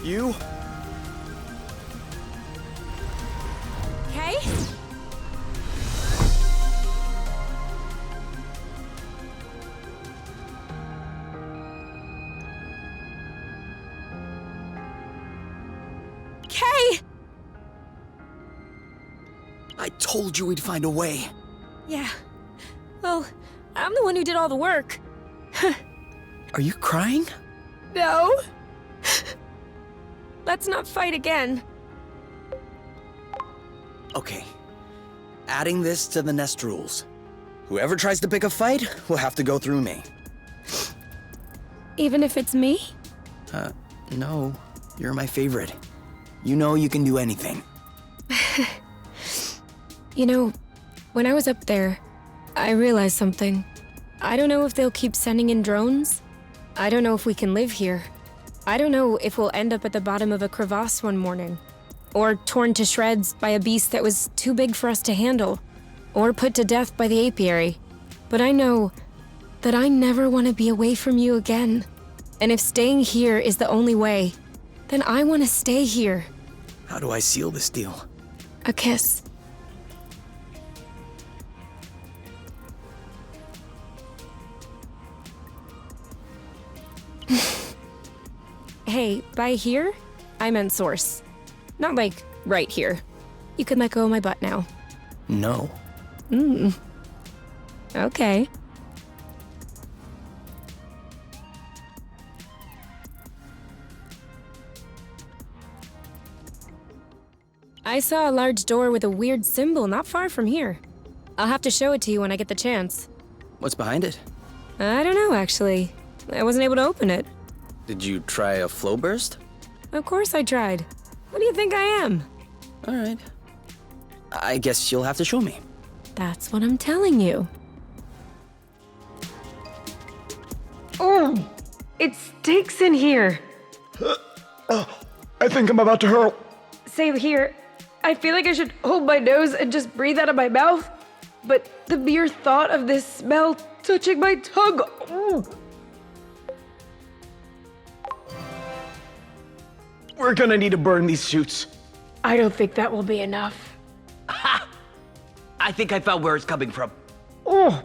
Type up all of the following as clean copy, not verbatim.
You? Okay? Kay! I told you we'd find a way. Yeah. Well, I'm the one who did all the work. Are you crying? No. Let's not fight again. Okay. Adding this to the nest rules. Whoever tries to pick a fight will have to go through me. Even if it's me? No. You're my favorite. You know you can do anything. You know, when I was up there, I realized something. I don't know if they'll keep sending in drones. I don't know if we can live here. I don't know if we'll end up at the bottom of a crevasse one morning. Or torn to shreds by a beast that was too big for us to handle. Or put to death by the apiary. But I know that I never want to be away from you again. And if staying here is the only way, then I want to stay here. How do I seal this deal? A kiss. Hey, by here, I meant source. Not like right here. You can let go of my butt now. No. Okay. I saw a large door with a weird symbol not far from here. I'll have to show it to you when I get the chance. What's behind it? I don't know, actually. I wasn't able to open it. Did you try a flow burst? Of course I tried. What do you think I am? Alright. I guess you'll have to show me. That's what I'm telling you. Oh! It stinks in here. I think I'm about to hurl. Same here. I feel like I should hold my nose and just breathe out of my mouth. But the mere thought of this smell touching my tongue. We're gonna need to burn these suits. I don't think that will be enough. I think I found where it's coming from. Oh!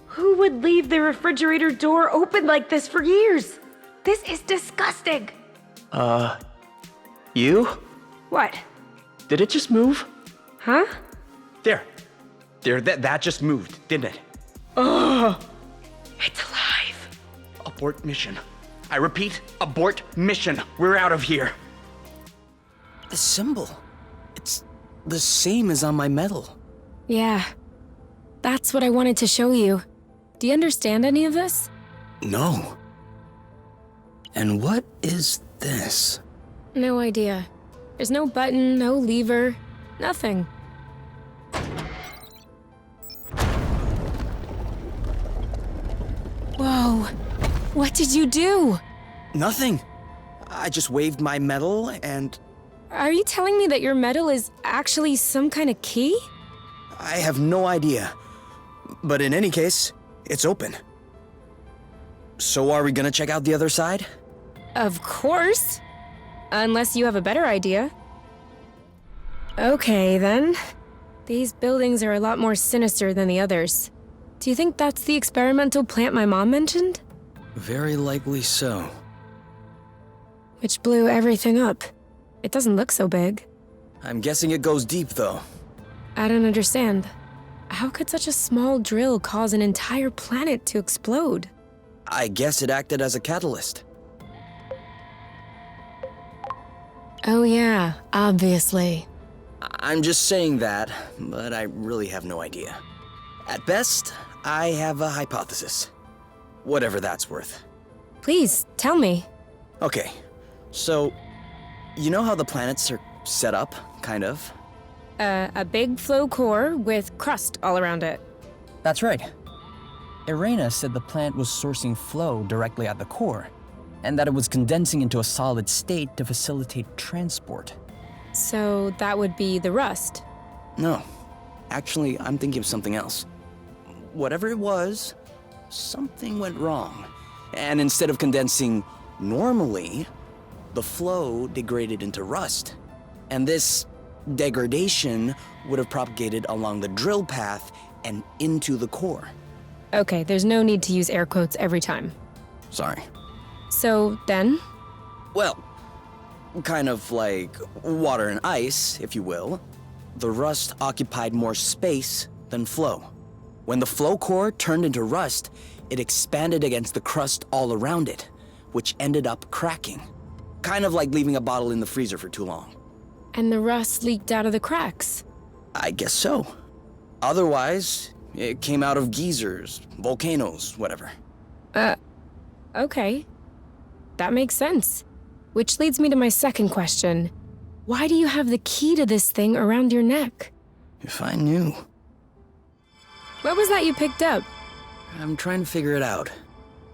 Who would leave the refrigerator door open like this for years? This is disgusting. You? What? Did it just move? Huh? There, that just moved, didn't it? It's alive. Abort mission. I repeat, abort mission. We're out of here. The symbol. It's the same as on my medal. Yeah. That's what I wanted to show you. Do you understand any of this? No. And what is this? No idea. There's no button, no lever, nothing. Whoa. What did you do? Nothing. I just waved my medal and Are you telling me that your medal is actually some kind of key? I have no idea. But in any case, it's open. So are we gonna check out the other side? Of course. Unless you have a better idea. Okay, then. These buildings are a lot more sinister than the others. Do you think that's the experimental plant my mom mentioned? Very likely so. Which blew everything up. It doesn't look so big. I'm guessing it goes deep, though. I don't understand. How could such a small drill cause an entire planet to explode? I guess it acted as a catalyst. Oh yeah, obviously. I'm just saying that, but I really have no idea. At best, I have a hypothesis. Whatever that's worth. Please, tell me. Okay, so, you know how the planets are set up, kind of? A big flow core with crust all around it. That's right. Irena said the plant was sourcing flow directly at the core, and that it was condensing into a solid state to facilitate transport. So that would be the rust. No. Actually, I'm thinking of something else. Whatever it was, something went wrong. And instead of condensing normally, the flow degraded into rust. And this degradation would have propagated along the drill path and into the core. Okay, there's no need to use air quotes every time. Sorry. So then? Well, kind of like water and ice, if you will. The rust occupied more space than flow. When the flow core turned into rust, it expanded against the crust all around it, which ended up cracking. Kind of like leaving a bottle in the freezer for too long. And the rust leaked out of the cracks. I guess so. Otherwise, it came out of geysers, volcanoes, whatever. Okay. That makes sense. Which leads me to my second question. Why do you have the key to this thing around your neck? If I knew. What was that you picked up? I'm trying to figure it out.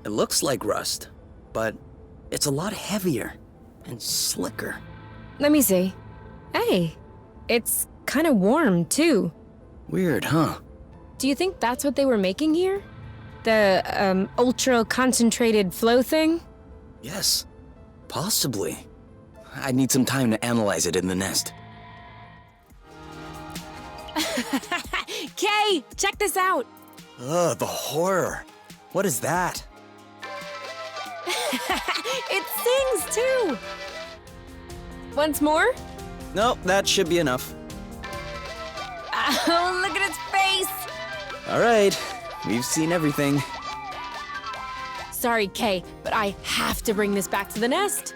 It looks like rust, but it's a lot heavier and slicker. Let me see. Hey, it's kind of warm, too. Weird, huh? Do you think that's what they were making here? The, ultra-concentrated flow thing? Yes, possibly. I'd need some time to analyze it in the nest. Kay, check this out! Ugh, the horror. What is that? It sings, too! Once more? Nope, that should be enough. Oh, look at its face! All right, we've seen everything. Sorry, Kay, but I have to bring this back to the nest.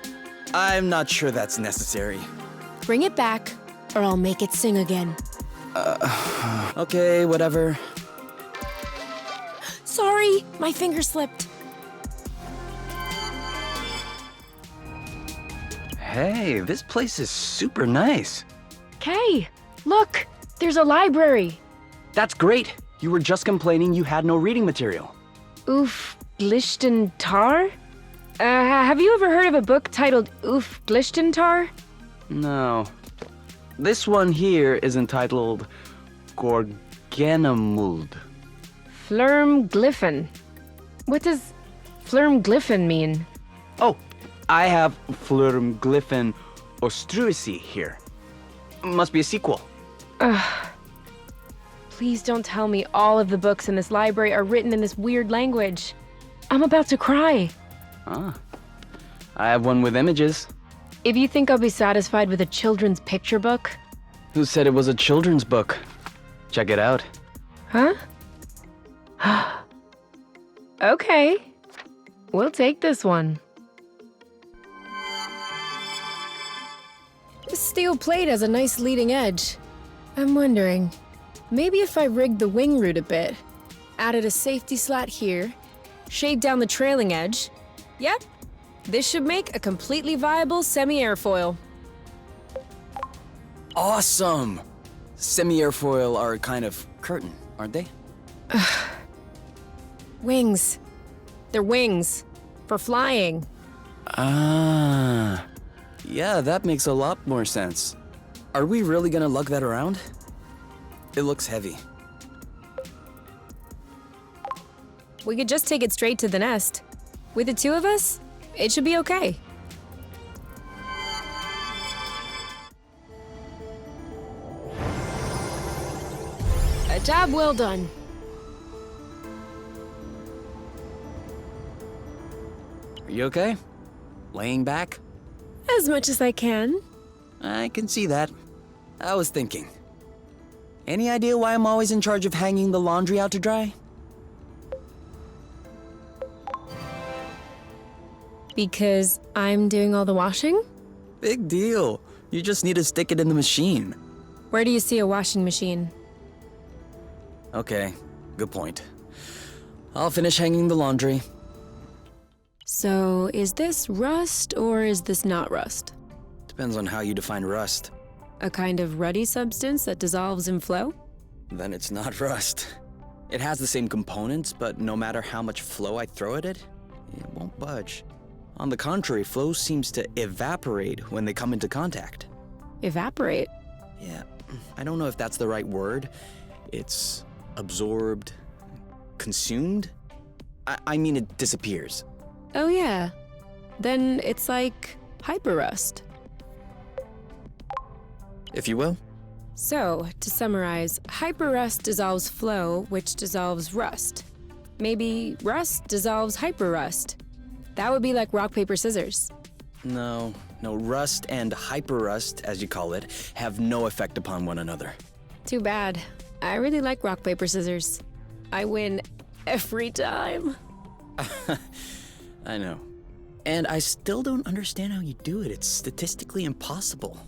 I'm not sure that's necessary. Bring it back, or I'll make it sing again. Okay, whatever. Sorry, my finger slipped. Hey, this place is super nice. Kay, look, there's a library. That's great. You were just complaining you had no reading material. Oof, Glishtentar? Have you ever heard of a book titled Oof, Glishtentar? No. This one here is entitled Gorganamuld. Flurmglyphin. What does Flurmglyphin mean? Oh, I have Flurmglyphin Ostruisi here. Must be a sequel. Please don't tell me all of the books in this library are written in this weird language. I'm about to cry. Ah. I have one with images. If you think I'll be satisfied with a children's picture book. Who said it was a children's book? Check it out. Huh? Okay. We'll take this one. This steel plate has a nice leading edge. I'm wondering, maybe if I rigged the wing root a bit, added a safety slat here, shaved down the trailing edge. Yep, this should make a completely viable semi-airfoil. Awesome! Semi-airfoil are a kind of curtain, aren't they? Wings. They're wings. For flying. Ah. Yeah, that makes a lot more sense. Are we really gonna lug that around? It looks heavy. We could just take it straight to the nest. With the two of us, it should be okay. A job well done. Are you okay? Laying back? As much as I can. I can see that. I was thinking. Any idea why I'm always in charge of hanging the laundry out to dry? Because I'm doing all the washing? Big deal. You just need to stick it in the machine. Where do you see a washing machine? Okay, good point. I'll finish hanging the laundry. So, is this rust or is this not rust? Depends on how you define rust. A kind of ruddy substance that dissolves in flow? Then it's not rust. It has the same components, but no matter how much flow I throw at it, it won't budge. On the contrary, flow seems to evaporate when they come into contact. Evaporate? Yeah, I don't know if that's the right word. It's absorbed, consumed? I mean, it disappears. Oh yeah. Then it's like hyperrust. If you will. So, to summarize, hyperrust dissolves flow, which dissolves rust. Maybe rust dissolves hyperrust. That would be like rock, paper, scissors. No, rust and hyperrust, as you call it, have no effect upon one another. Too bad. I really like rock, paper, scissors. I win every time. I know. And I still don't understand how you do it. It's statistically impossible.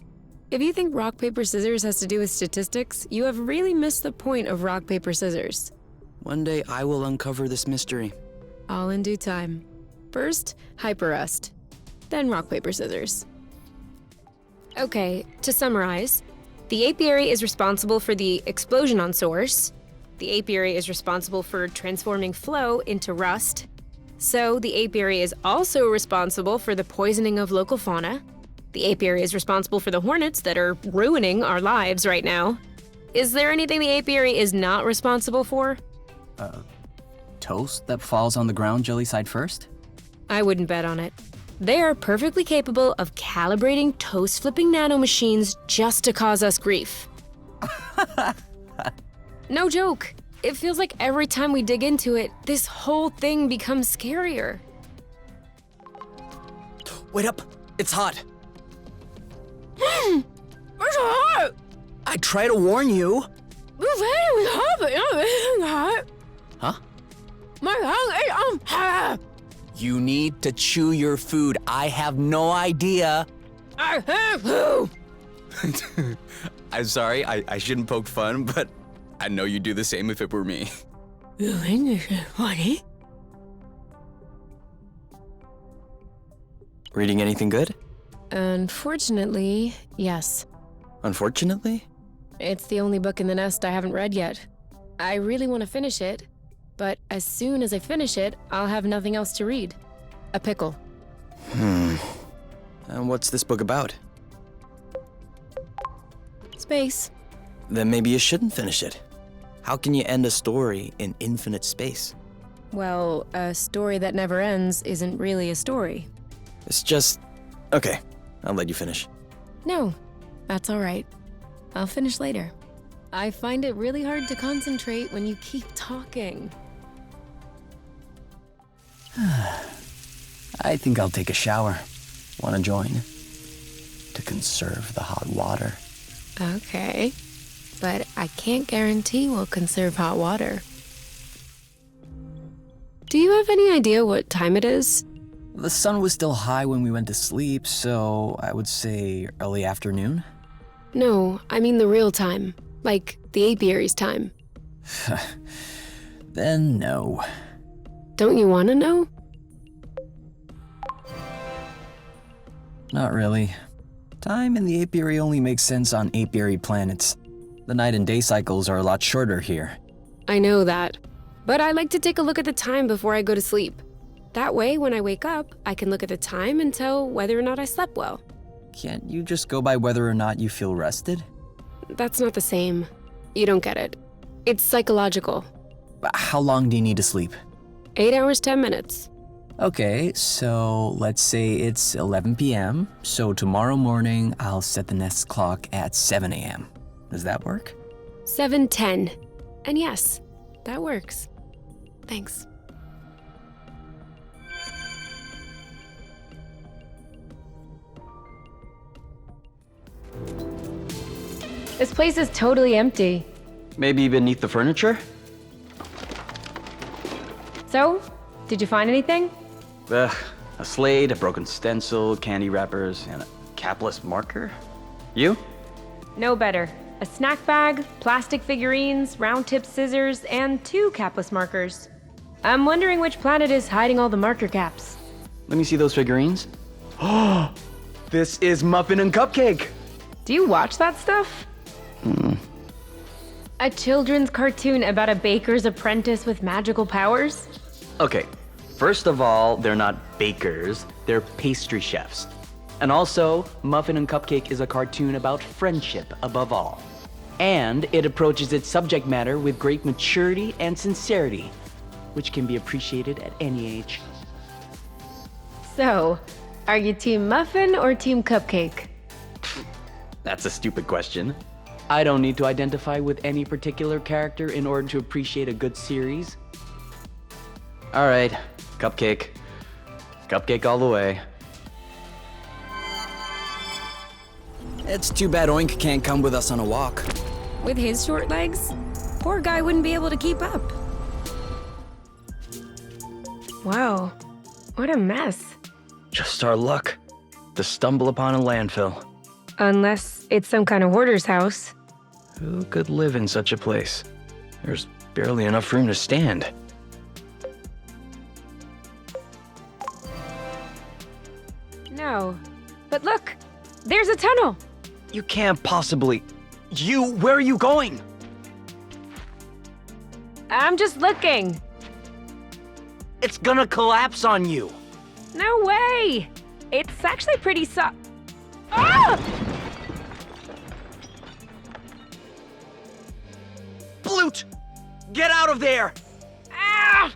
If you think rock, paper, scissors has to do with statistics, you have really missed the point of rock, paper, scissors. One day I will uncover this mystery. All in due time. First, hyperrust. Then rock, paper, scissors. Okay, to summarize, the apiary is responsible for the explosion on source. The apiary is responsible for transforming flow into rust. So the apiary is also responsible for the poisoning of local fauna. The apiary is responsible for the hornets that are ruining our lives right now. Is there anything the apiary is not responsible for? Toast that falls on the ground jelly side first? I wouldn't bet on it. They are perfectly capable of calibrating toast-flipping nanomachines just to cause us grief. No joke. It feels like every time we dig into it, this whole thing becomes scarier. Wait up! It's hot! It's hot! I try to warn you! It's very hot, but not very hot. Huh? My tongue is hot. You need to chew your food. I have no idea. I have to. I'm sorry, I shouldn't poke fun, but I know you'd do the same if it were me. You think this is funny? Reading anything good? Unfortunately, yes. Unfortunately? It's the only book in the nest I haven't read yet. I really want to finish it, but as soon as I finish it, I'll have nothing else to read. A pickle. And what's this book about? Space. Then maybe you shouldn't finish it. How can you end a story in infinite space? Well, a story that never ends isn't really a story. It's just... Okay, I'll let you finish. No, that's all right. I'll finish later. I find it really hard to concentrate when you keep talking. I think I'll take a shower. Wanna join? To conserve the hot water. Okay, but I can't guarantee we'll conserve hot water. Do you have any idea what time it is? The sun was still high when we went to sleep, so I would say early afternoon. No, I mean the real time. Like the apiary's time. Then no. Don't you want to know? Not really. Time in the apiary only makes sense on apiary planets. The night and day cycles are a lot shorter here. I know that. But I like to take a look at the time before I go to sleep. That way, when I wake up, I can look at the time and tell whether or not I slept well. Can't you just go by whether or not you feel rested? That's not the same. You don't get it. It's psychological. How long do you need to sleep? 8 hours, 10 minutes. Okay, so let's say it's 11 p.m. So tomorrow morning, I'll set the nest clock at 7 a.m. Does that work? 7:10. And yes, that works. Thanks. This place is totally empty. Maybe beneath the furniture? So, did you find anything? A slate, a broken stencil, candy wrappers, and a capless marker? You? No better. A snack bag, plastic figurines, round-tip scissors, and 2 capless markers. I'm wondering which planet is hiding all the marker caps. Let me see those figurines. Oh, this is Muffin and Cupcake! Do you watch that stuff? A children's cartoon about a baker's apprentice with magical powers? Okay, first of all, they're not bakers, they're pastry chefs. And also, Muffin and Cupcake is a cartoon about friendship above all. And it approaches its subject matter with great maturity and sincerity, which can be appreciated at any age. So, Are you Team Muffin or Team Cupcake? That's a stupid question. I don't need to identify with any particular character in order to appreciate a good series. Alright, Cupcake. Cupcake all the way. It's too bad Oink can't come with us on a walk. With his short legs? Poor guy wouldn't be able to keep up. Wow, what a mess. Just our luck to stumble upon a landfill. Unless it's some kind of hoarder's house. Who could live in such a place? There's barely enough room to stand. No, but look, there's a tunnel. You can't possibly... where are you going? I'm just looking. It's gonna collapse on you. No way! It's actually pretty Ah! Blute! Get out of there! Ah!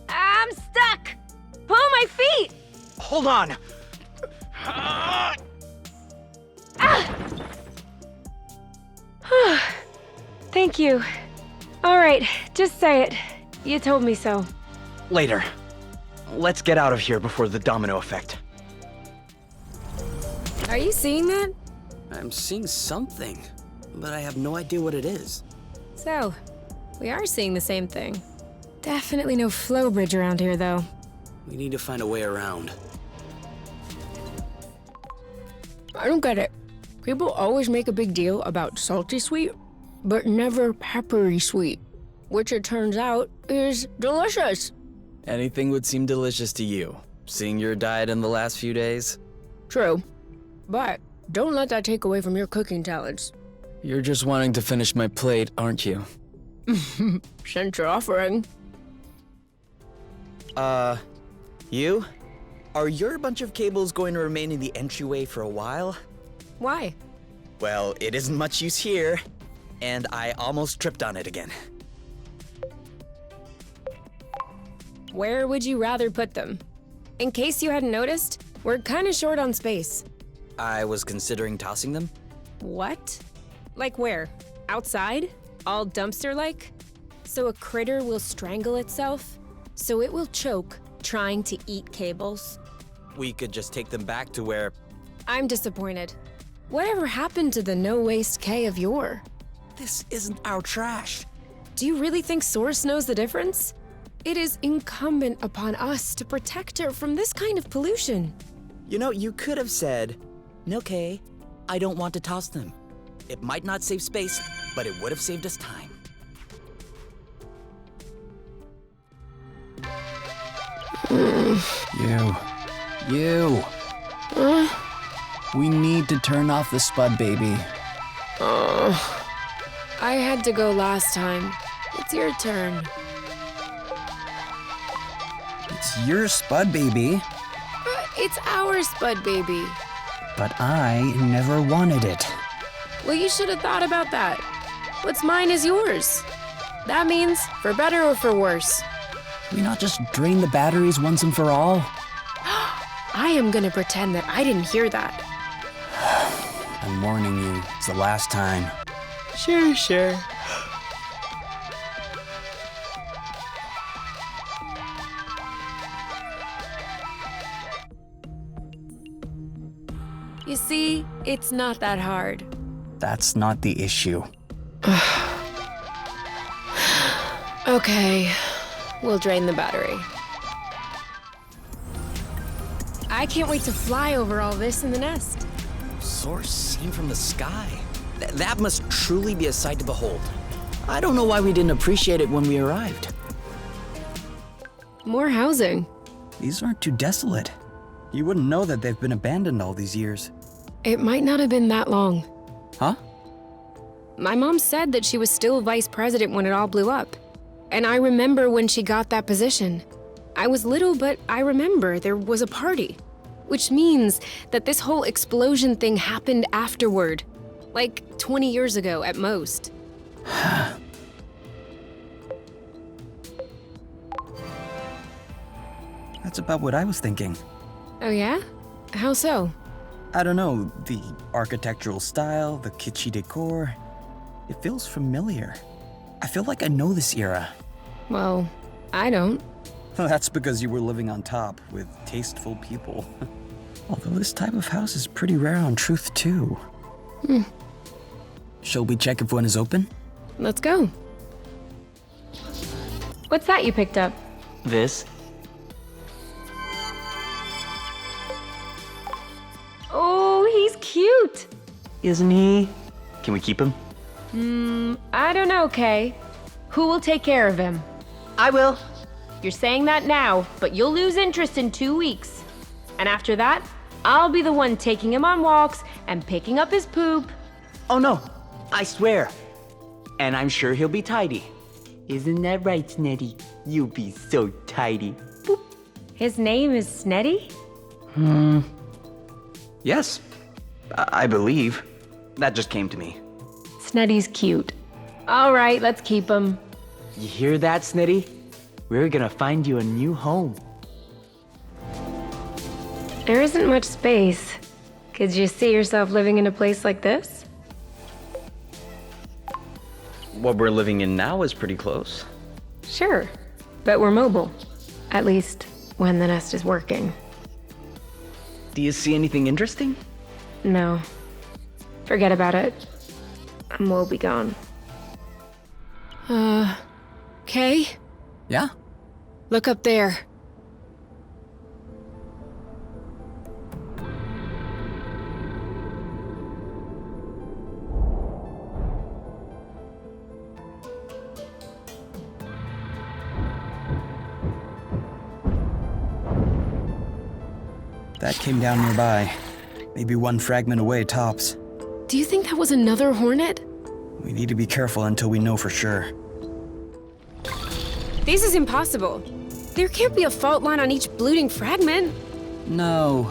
I'm stuck! Pull my feet! Hold on. Thank you. All right, just say it. You told me so. Later. Let's get out of here before the domino effect. Are you seeing that? I'm seeing something, but I have no idea what it is. So, we are seeing the same thing. Definitely no flow bridge around here, though. We need to find a way around. I don't get it. People always make a big deal about salty sweet, but never peppery sweet, which it turns out is delicious. Anything would seem delicious to you, seeing your diet in the last few days. True, but don't let that take away from your cooking talents. You're just wanting to finish my plate, aren't you? Since you're offering. You? Are your bunch of cables going to remain in the entryway for a while? Why? Well, it isn't much use here, and I almost tripped on it again. Where would you rather put them? In case you hadn't noticed, we're kinda short on space. I was considering tossing them. What? Like where? Outside? All dumpster-like? So a critter will strangle itself? So it will choke trying to eat cables? We could just take them back to where... I'm disappointed. Whatever happened to the no-waste K of yore? This isn't our trash. Do you really think Source knows the difference? It is incumbent upon us to protect her from this kind of pollution. You know, you could have said, "Okay, I don't want to toss them." It might not save space, but it would have saved us time. You. We need to turn off the Spud baby. I had to go last time. It's your turn. It's your Spud baby, It's our Spud baby. but I never wanted it. Well, you should have thought about that. What's mine is yours. That means for better or for worse. Can we not just drain the batteries once and for all? I am gonna pretend that I didn't hear that. I'm warning you, it's the last time. Sure. You see, it's not that hard. That's not the issue. Okay, we'll drain the battery. I can't wait to fly over all this in the nest. Source seen from the sky. That must truly be a sight to behold. I don't know why we didn't appreciate it when we arrived. More housing. These aren't too desolate. You wouldn't know that they've been abandoned all these years. It might not have been that long. Huh? My mom said that she was still vice president when it all blew up. And I remember when she got that position. I was little, but I remember there was a party. Which means that this whole explosion thing happened afterward. Like 20 years ago at most. That's about what I was thinking. Oh yeah? How so? I don't know, the architectural style, the kitschy decor. It feels familiar. I feel like I know this era. Well, I don't. That's because you were living on top with tasteful people. Although this type of house is pretty rare on Truth, too. Shall we check if one is open? Let's go. What's that you picked up? This? Oh, he's cute. Isn't he? Can we keep him? I don't know, Kay. Who will take care of him? I will. You're saying that now, but you'll lose interest in 2 weeks. And after that, I'll be the one taking him on walks and picking up his poop. Oh no, I swear. And I'm sure he'll be tidy. Isn't that right, Snetty? You'll be so tidy. Boop. His name is Snetty? Yes, I believe. That just came to me. Snetty's cute. All right, let's keep him. You hear that, Snitty? We're gonna find you a new home. There isn't much space. Could you see yourself living in a place like this? What we're living in now is pretty close. Sure, but we're mobile. At least when the nest is working. Do you see anything interesting? No. Forget about it. I'm woe begone. Kay? Yeah? Look up there. That came down nearby. Maybe one fragment away, tops. Do you think that was another hornet? We need to be careful until we know for sure. This is impossible. There can't be a fault line on each bloating fragment. No.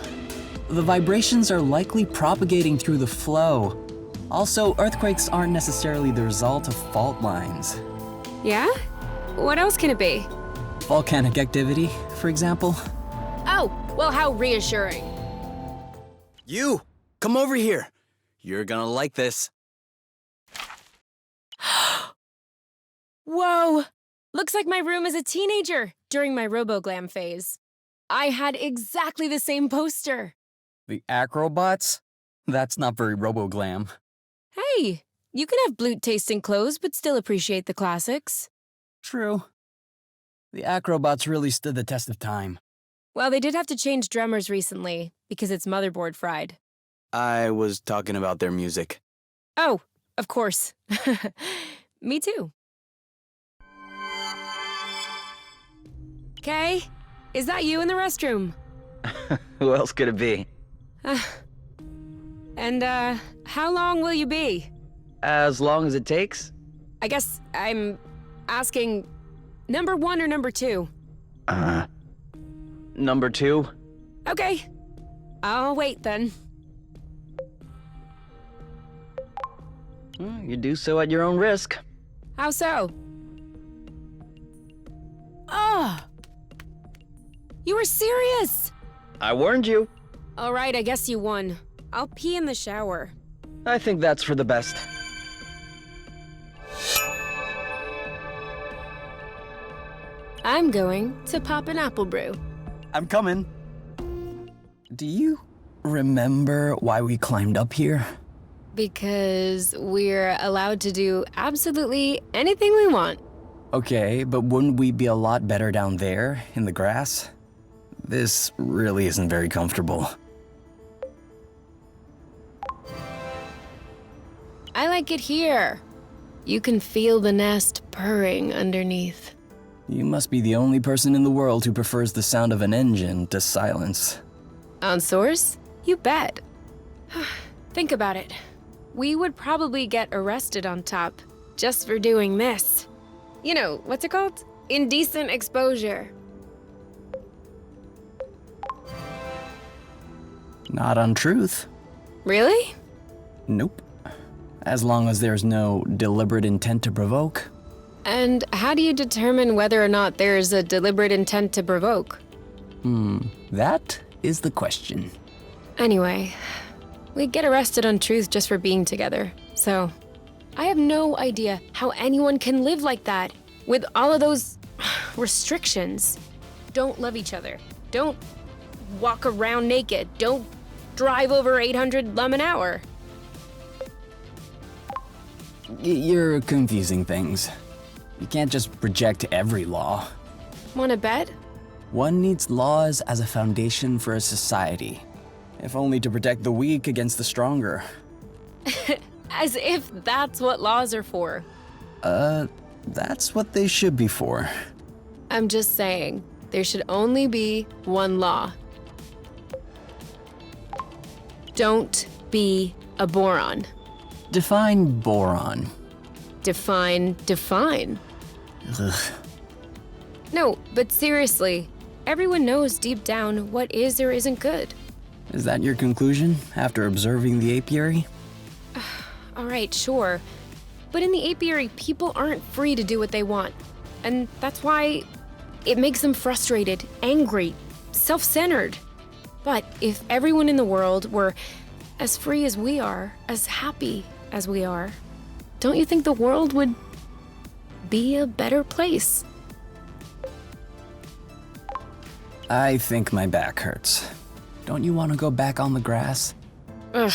The vibrations are likely propagating through the flow. Also, earthquakes aren't necessarily the result of fault lines. Yeah? What else can it be? Volcanic activity, for example. Oh, well, how reassuring. You! Come over here! You're gonna like this. Whoa! Looks like my room as a teenager during my RoboGlam phase. I had exactly the same poster. The acrobots? That's not very RoboGlam. Hey, you can have blute-tasting clothes but still appreciate the classics. True. The acrobots really stood the test of time. Well, they did have to change drummers recently because its motherboard fried. I was talking about their music. Oh, of course. Me too. Kay, is that you in the restroom? Who else could it be? And, how long will you be? As long as it takes? I guess I'm asking number 1 or number 2? Number 2? Okay. I'll wait then. You do so at your own risk. How so? Ah! You were serious! I warned you. All right, I guess you won. I'll pee in the shower. I think that's for the best. I'm going to pop an apple brew. I'm coming. Do you remember why we climbed up here? Because we're allowed to do absolutely anything we want. Okay, but wouldn't we be a lot better down there, in the grass? This really isn't very comfortable. I like it here. You can feel the nest purring underneath. You must be the only person in the world who prefers the sound of an engine to silence. On Source? You bet. Think about it. We would probably get arrested on top just for doing this. You know, what's it called? Indecent exposure. Not on Truth. Really? Nope. As long as there's no deliberate intent to provoke. And how do you determine whether or not there's a deliberate intent to provoke? That is the question. Anyway, we get arrested on truth just for being together, so I have no idea how anyone can live like that with all of those restrictions. Don't love each other. Don't walk around naked. Don't drive over 800 lum an hour. You're confusing things. You can't just reject every law. Wanna bet? One needs laws as a foundation for a society, if only to protect the weak against the stronger. As if that's what laws are for. That's what they should be for. I'm just saying, there should only be one law. Don't be a boron. Define boron. Define. Ugh. No, but seriously, everyone knows deep down what is or isn't good. Is that your conclusion after observing the apiary? All right, sure. But in the apiary, people aren't free to do what they want. And that's why it makes them frustrated, angry, self-centered. But if everyone in the world were as free as we are, as happy as we are, don't you think the world would be a better place? I think my back hurts. Don't you want to go back on the grass? Ugh,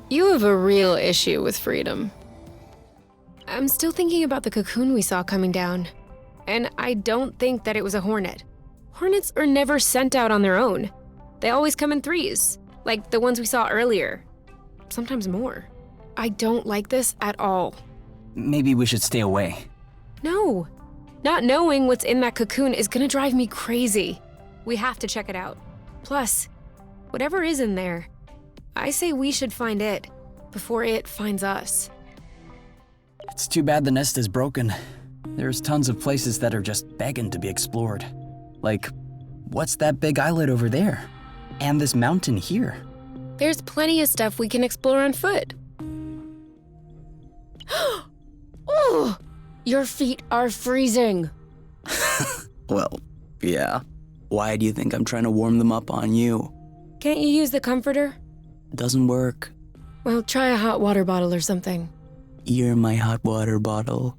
you have a real issue with freedom. I'm still thinking about the cocoon we saw coming down, and I don't think that it was a hornet. Hornets are never sent out on their own. They always come in threes, like the ones we saw earlier. Sometimes more. I don't like this at all. Maybe we should stay away. No. Not knowing what's in that cocoon is gonna drive me crazy. We have to check it out. Plus, whatever is in there, I say we should find it before it finds us. It's too bad the nest is broken. There's tons of places that are just begging to be explored. Like, what's that big islet over there? And this mountain here? There's plenty of stuff we can explore on foot. Oh, your feet are freezing. Well, yeah. Why do you think I'm trying to warm them up on you? Can't you use the comforter? Doesn't work. Well, try a hot water bottle or something. You're my hot water bottle.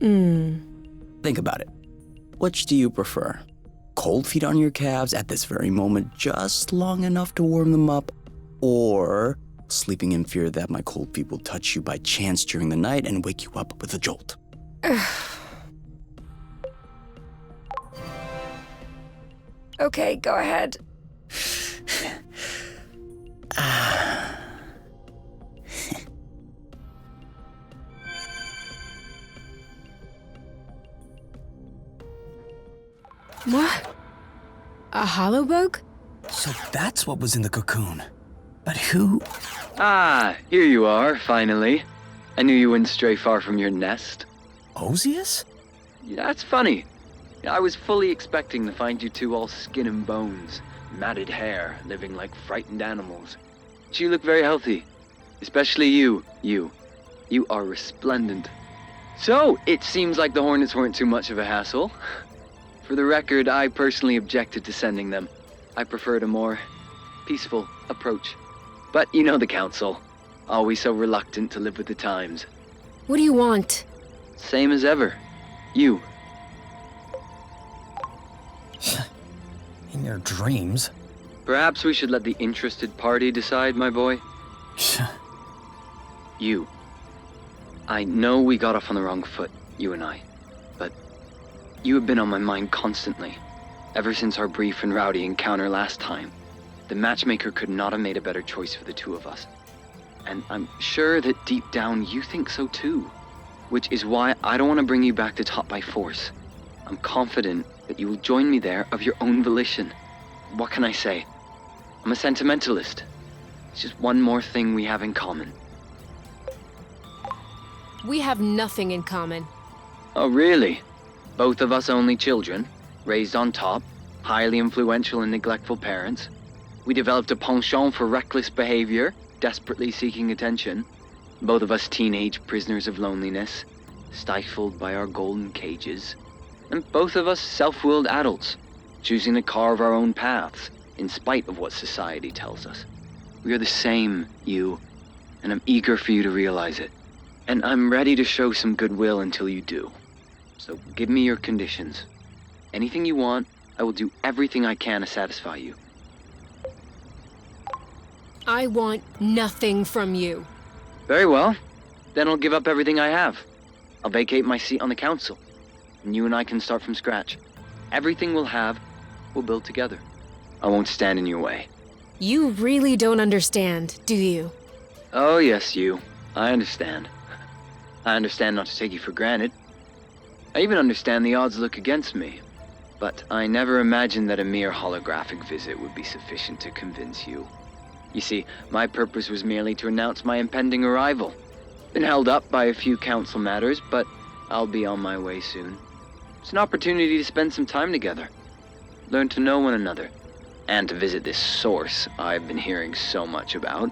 Think about it. Which do you prefer? Cold feet on your calves at this very moment, just long enough to warm them up, or sleeping in fear that my cold feet will touch you by chance during the night and wake you up with a jolt? Okay, go ahead. What? A hollow bug? So that's what was in the cocoon. But who? Ah, here you are, finally. I knew you wouldn't stray far from your nest. Osius? That's funny. I was fully expecting to find you two all skin and bones, matted hair, living like frightened animals. But you look very healthy. Especially you. You are resplendent. So, it seems like the Hornets weren't too much of a hassle. For the record, I personally objected to sending them. I preferred a more peaceful approach. But you know the Council. Always so reluctant to live with the times. What do you want? Same as ever. You. In your dreams? Perhaps we should let the interested party decide, my boy. You. I know we got off on the wrong foot, you and I. But you have been on my mind constantly. Ever since our brief and rowdy encounter last time. The matchmaker could not have made a better choice for the two of us. And I'm sure that deep down you think so too. Which is why I don't want to bring you back to top by force. I'm confident that you will join me there of your own volition. What can I say? I'm a sentimentalist. It's just one more thing we have in common. We have nothing in common. Oh, really? Both of us only children, raised on top, highly influential and neglectful parents. We developed a penchant for reckless behavior, desperately seeking attention. Both of us teenage prisoners of loneliness, stifled by our golden cages. And both of us self-willed adults, choosing to carve our own paths, in spite of what society tells us. We are the same, you, and I'm eager for you to realize it. And I'm ready to show some goodwill until you do. So give me your conditions. Anything you want, I will do everything I can to satisfy you. I want nothing from you. Very well. Then I'll give up everything I have. I'll vacate my seat on the council, and you and I can start from scratch. Everything we'll have, we'll build together. I won't stand in your way. You really don't understand, do you? Oh, yes, you. I understand. I understand not to take you for granted. I even understand the odds look against me. But I never imagined that a mere holographic visit would be sufficient to convince you. You see, my purpose was merely to announce my impending arrival. Been held up by a few council matters, but I'll be on my way soon. It's an opportunity to spend some time together, learn to know one another, and to visit this source I've been hearing so much about.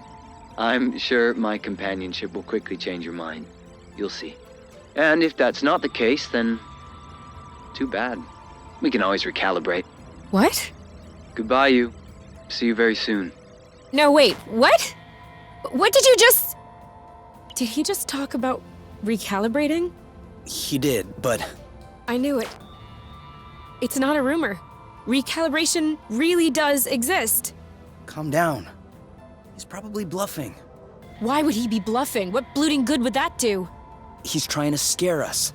I'm sure my companionship will quickly change your mind. You'll see. And if that's not the case, then too bad. We can always recalibrate. What? Goodbye, you. See you very soon. No, wait, what? What did you just... Did he just talk about recalibrating? He did, but I knew it. It's not a rumor. Recalibration really does exist. calm down. He's probably bluffing. Why would he be bluffing? What blooting good would that do? He's trying to scare us.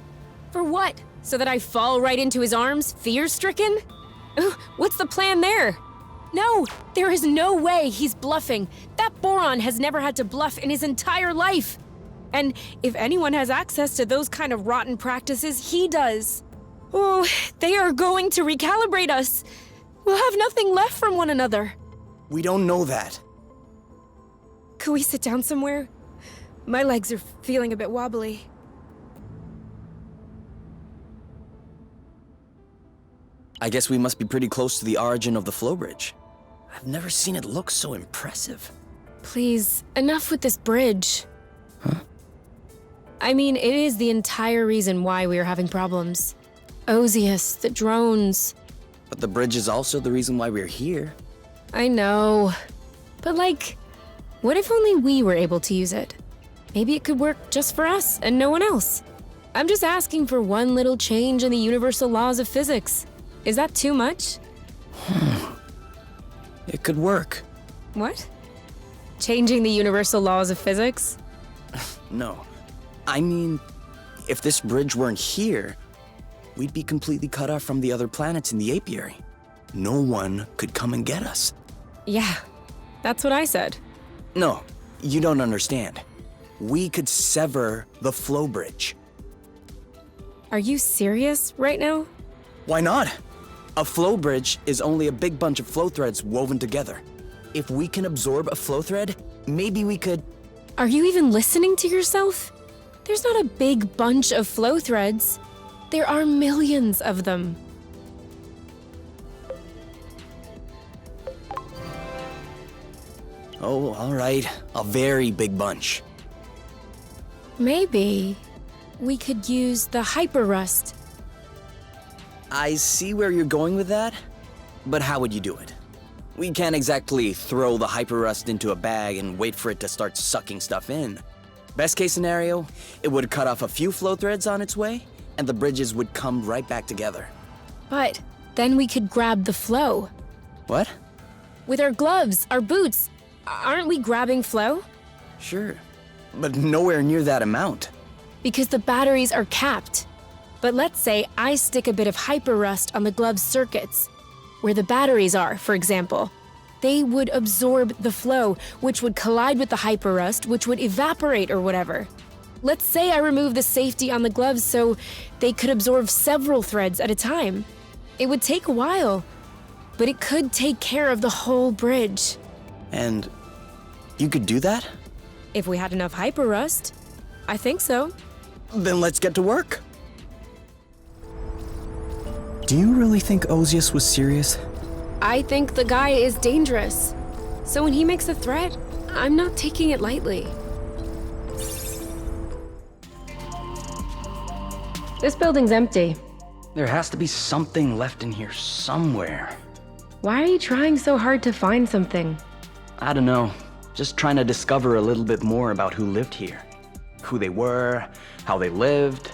For what? So that I fall right into his arms, fear-stricken? What's the plan there? No, there is no way he's bluffing. That Boron has never had to bluff in his entire life. And if anyone has access to those kind of rotten practices, he does. Oh, they are going to recalibrate us. We'll have nothing left from one another. We don't know that. Could we sit down somewhere? My legs are feeling a bit wobbly. I guess we must be pretty close to the origin of the flow bridge. I've never seen it look so impressive. Please, enough with this bridge. Huh? I mean, it is the entire reason why we are having problems. Ozius, the drones. But the bridge is also the reason why we're here. I know. But like, what if only we were able to use it? Maybe it could work just for us and no one else. I'm just asking for one little change in the universal laws of physics. Is that too much? It could work. What? Changing the universal laws of physics? No. I mean, if this bridge weren't here, we'd be completely cut off from the other planets in the apiary. No one could come and get us. Yeah, that's what I said. No, you don't understand. We could sever the flow bridge. Are you serious right now? Why not? A flow bridge is only a big bunch of flow threads woven together. If we can absorb a flow thread, maybe we could... Are you even listening to yourself? There's not a big bunch of flow threads. There are millions of them. Oh, all right. A very big bunch. Maybe we could use the hyperrust. I see where you're going with that, but how would you do it? We can't exactly throw the hyperrust into a bag and wait for it to start sucking stuff in. Best case scenario, it would cut off a few flow threads on its way, and the bridges would come right back together. But then we could grab the flow. What? With our gloves, our boots, aren't we grabbing flow? Sure, but nowhere near that amount. Because the batteries are capped. But let's say I stick a bit of hyperrust on the glove's circuits, where the batteries are, for example. They would absorb the flow, which would collide with the hyperrust, which would evaporate or whatever. Let's say I remove the safety on the gloves so they could absorb several threads at a time. It would take a while, but it could take care of the whole bridge. And you could do that? If we had enough hyperrust, I think so. Then let's get to work. Do you really think Ozius was serious? I think the guy is dangerous. So when he makes a threat, I'm not taking it lightly. This building's empty. There has to be something left in here somewhere. Why are you trying so hard to find something? I don't know. Just trying to discover a little bit more about who lived here. Who they were, how they lived.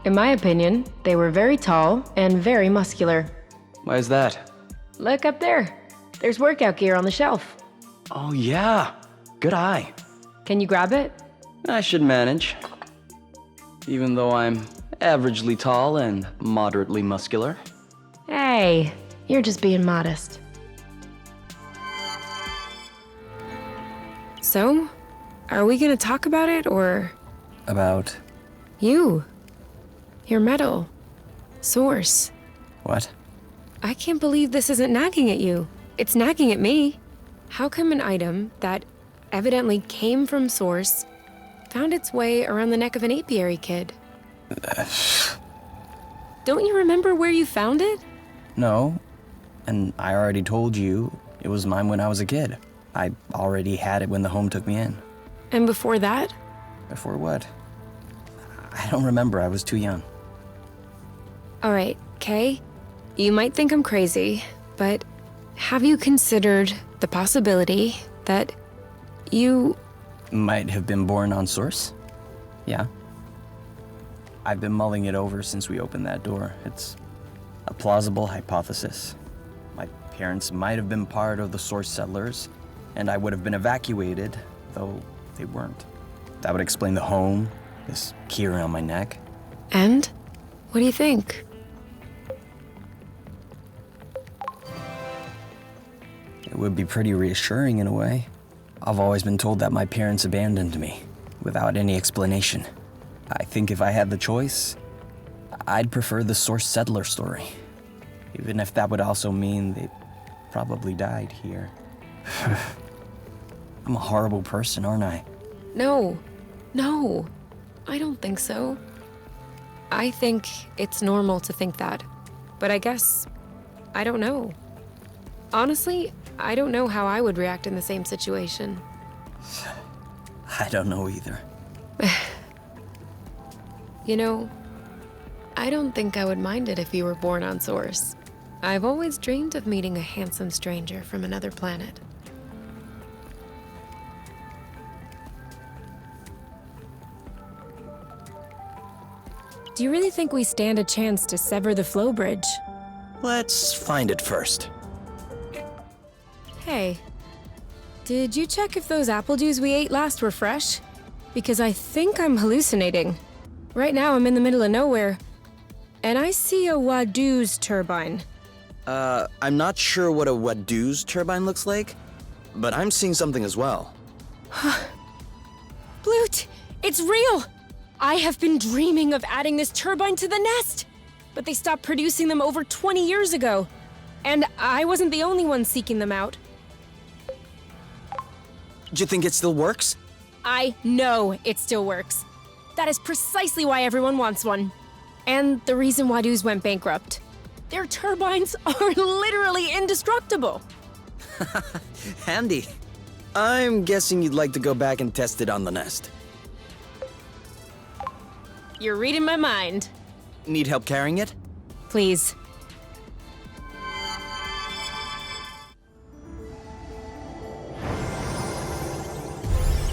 In my opinion, they were very tall and very muscular. Why is that? Look up there. There's workout gear on the shelf. Oh yeah, good eye. Can you grab it? I should manage. Even though I'm averagely tall and moderately muscular. Hey, you're just being modest. So, are we gonna talk about it, or About you? Your medal. Source. what? I can't believe this isn't nagging at you. It's nagging at me. How come an item that evidently came from Source found its way around the neck of an apiary kid? Don't you remember where you found it? No. And I already told you it was mine when I was a kid. I already had it when the home took me in. And before that? Before what? I don't remember. I was too young. All right, Kay. You might think I'm crazy, but have you considered the possibility that you... Might have been born on Source? Yeah. I've been mulling it over since we opened that door. It's a plausible hypothesis. My parents might have been part of the Source settlers, and I would have been evacuated, though they weren't. That would explain the home, this key around my neck. And? What do you think? It would be pretty reassuring in a way. I've always been told that my parents abandoned me, without any explanation. I think if I had the choice, I'd prefer the Source settler story. Even if that would also mean they probably died here. I'm a horrible person, aren't I? No. I don't think so. I think it's normal to think that. But I guess I don't know. Honestly, I don't know how I would react in the same situation. I don't know either. You know, I don't think I would mind it if you were born on Source. I've always dreamed of meeting a handsome stranger from another planet. Do you really think we stand a chance to sever the flow bridge? Let's find it first. Hey, did you check if those apple dews we ate last were fresh? Because I think I'm hallucinating. Right now I'm in the middle of nowhere, and I see a Wadoo's turbine. I'm not sure what a Wadoo's turbine looks like, but I'm seeing something as well. Blute, it's real! I have been dreaming of adding this turbine to the nest, but they stopped producing them over 20 years ago, and I wasn't the only one seeking them out. Do you think it still works? I know it still works. That is precisely why everyone wants one. And the reason Wadoo's went bankrupt. Their turbines are literally indestructible. Handy. I'm guessing you'd like to go back and test it on the nest. You're reading my mind. Need help carrying it? Please.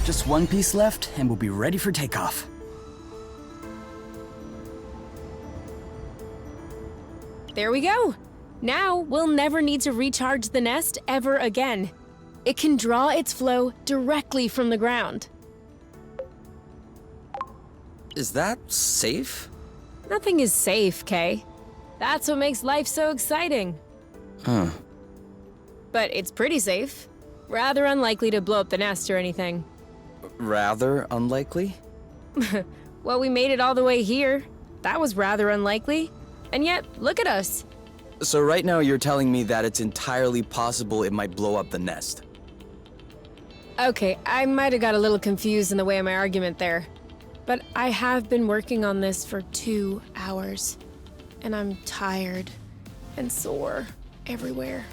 Just one piece left, and we'll be ready for takeoff. There we go. Now we'll never need to recharge the nest ever again. It can draw its flow directly from the ground. Is that safe? Nothing is safe, Kay. That's what makes life so exciting. Huh. But it's pretty safe. Rather unlikely to blow up the nest or anything. Rather unlikely? Well, we made it all the way here. That was rather unlikely. And yet, look at us. So right now you're telling me that it's entirely possible it might blow up the nest. Okay, I might have got a little confused in the way of my argument there. But I have been working on this for 2 hours. And I'm tired and sore everywhere.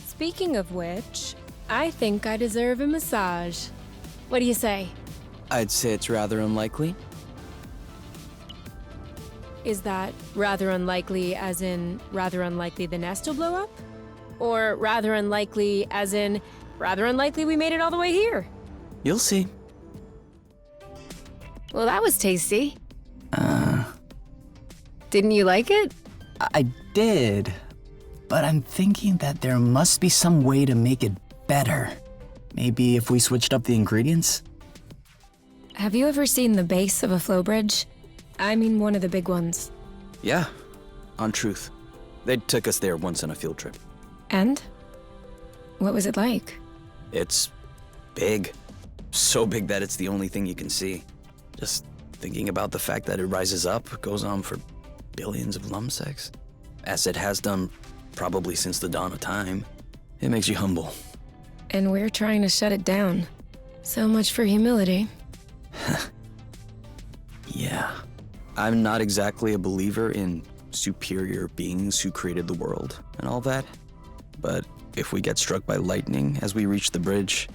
Speaking of which, I think I deserve a massage. What do you say? I'd say it's rather unlikely. Is that rather unlikely as in rather unlikely the nest will blow up? Or rather unlikely as in Rather unlikely we made it all the way here. You'll see. Well, that was tasty. Didn't you like it? I did, but I'm thinking that there must be some way to make it better. Maybe if we switched up the ingredients? Have you ever seen the base of a flow bridge? I mean, one of the big ones. Yeah, on truth. They took us there once on a field trip. And? What was it like? It's big. So big that it's the only thing you can see. Just thinking about the fact that it rises up, goes on for billions of lumsecks, as it has done probably since the dawn of time, it makes you humble. And we're trying to shut it down. So much for humility. Yeah. I'm not exactly a believer in superior beings who created the world and all that, but if we get struck by lightning as we reach the bridge,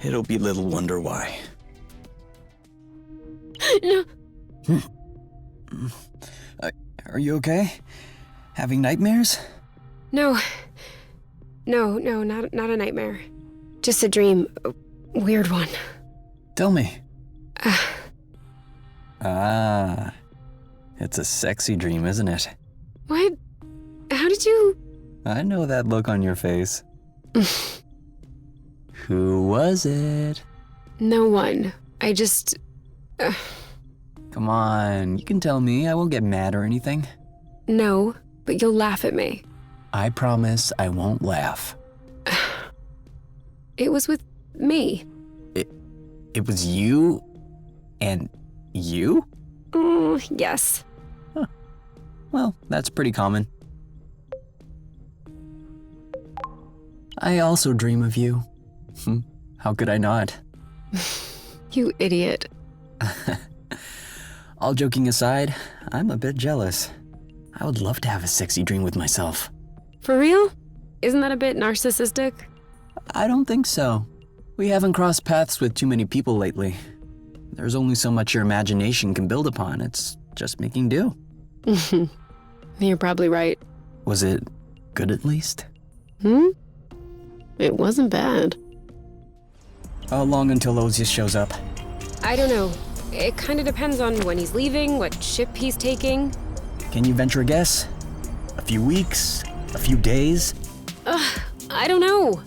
it'll be little wonder why. No. Are you okay? Having nightmares? No, not a nightmare. Just a dream. A weird one. Tell me. It's a sexy dream, isn't it? What? How did you... I know that look on your face. Who was it? No one. I just... Come on, you can tell me. I won't get mad or anything. No, but you'll laugh at me. I promise I won't laugh. It was with me. It was you? And you? Yes. Well, that's pretty common. I also dream of you. How could I not? You idiot. All joking aside, I'm a bit jealous. I would love to have a sexy dream with myself. For real? Isn't that a bit narcissistic? I don't think so. We haven't crossed paths with too many people lately. There's only so much your imagination can build upon. It's just making do. You're probably right. Was it good at least? It wasn't bad. How long until Osius shows up? I don't know. It kind of depends on when he's leaving, what ship he's taking. Can you venture a guess? A few weeks? A few days? I don't know.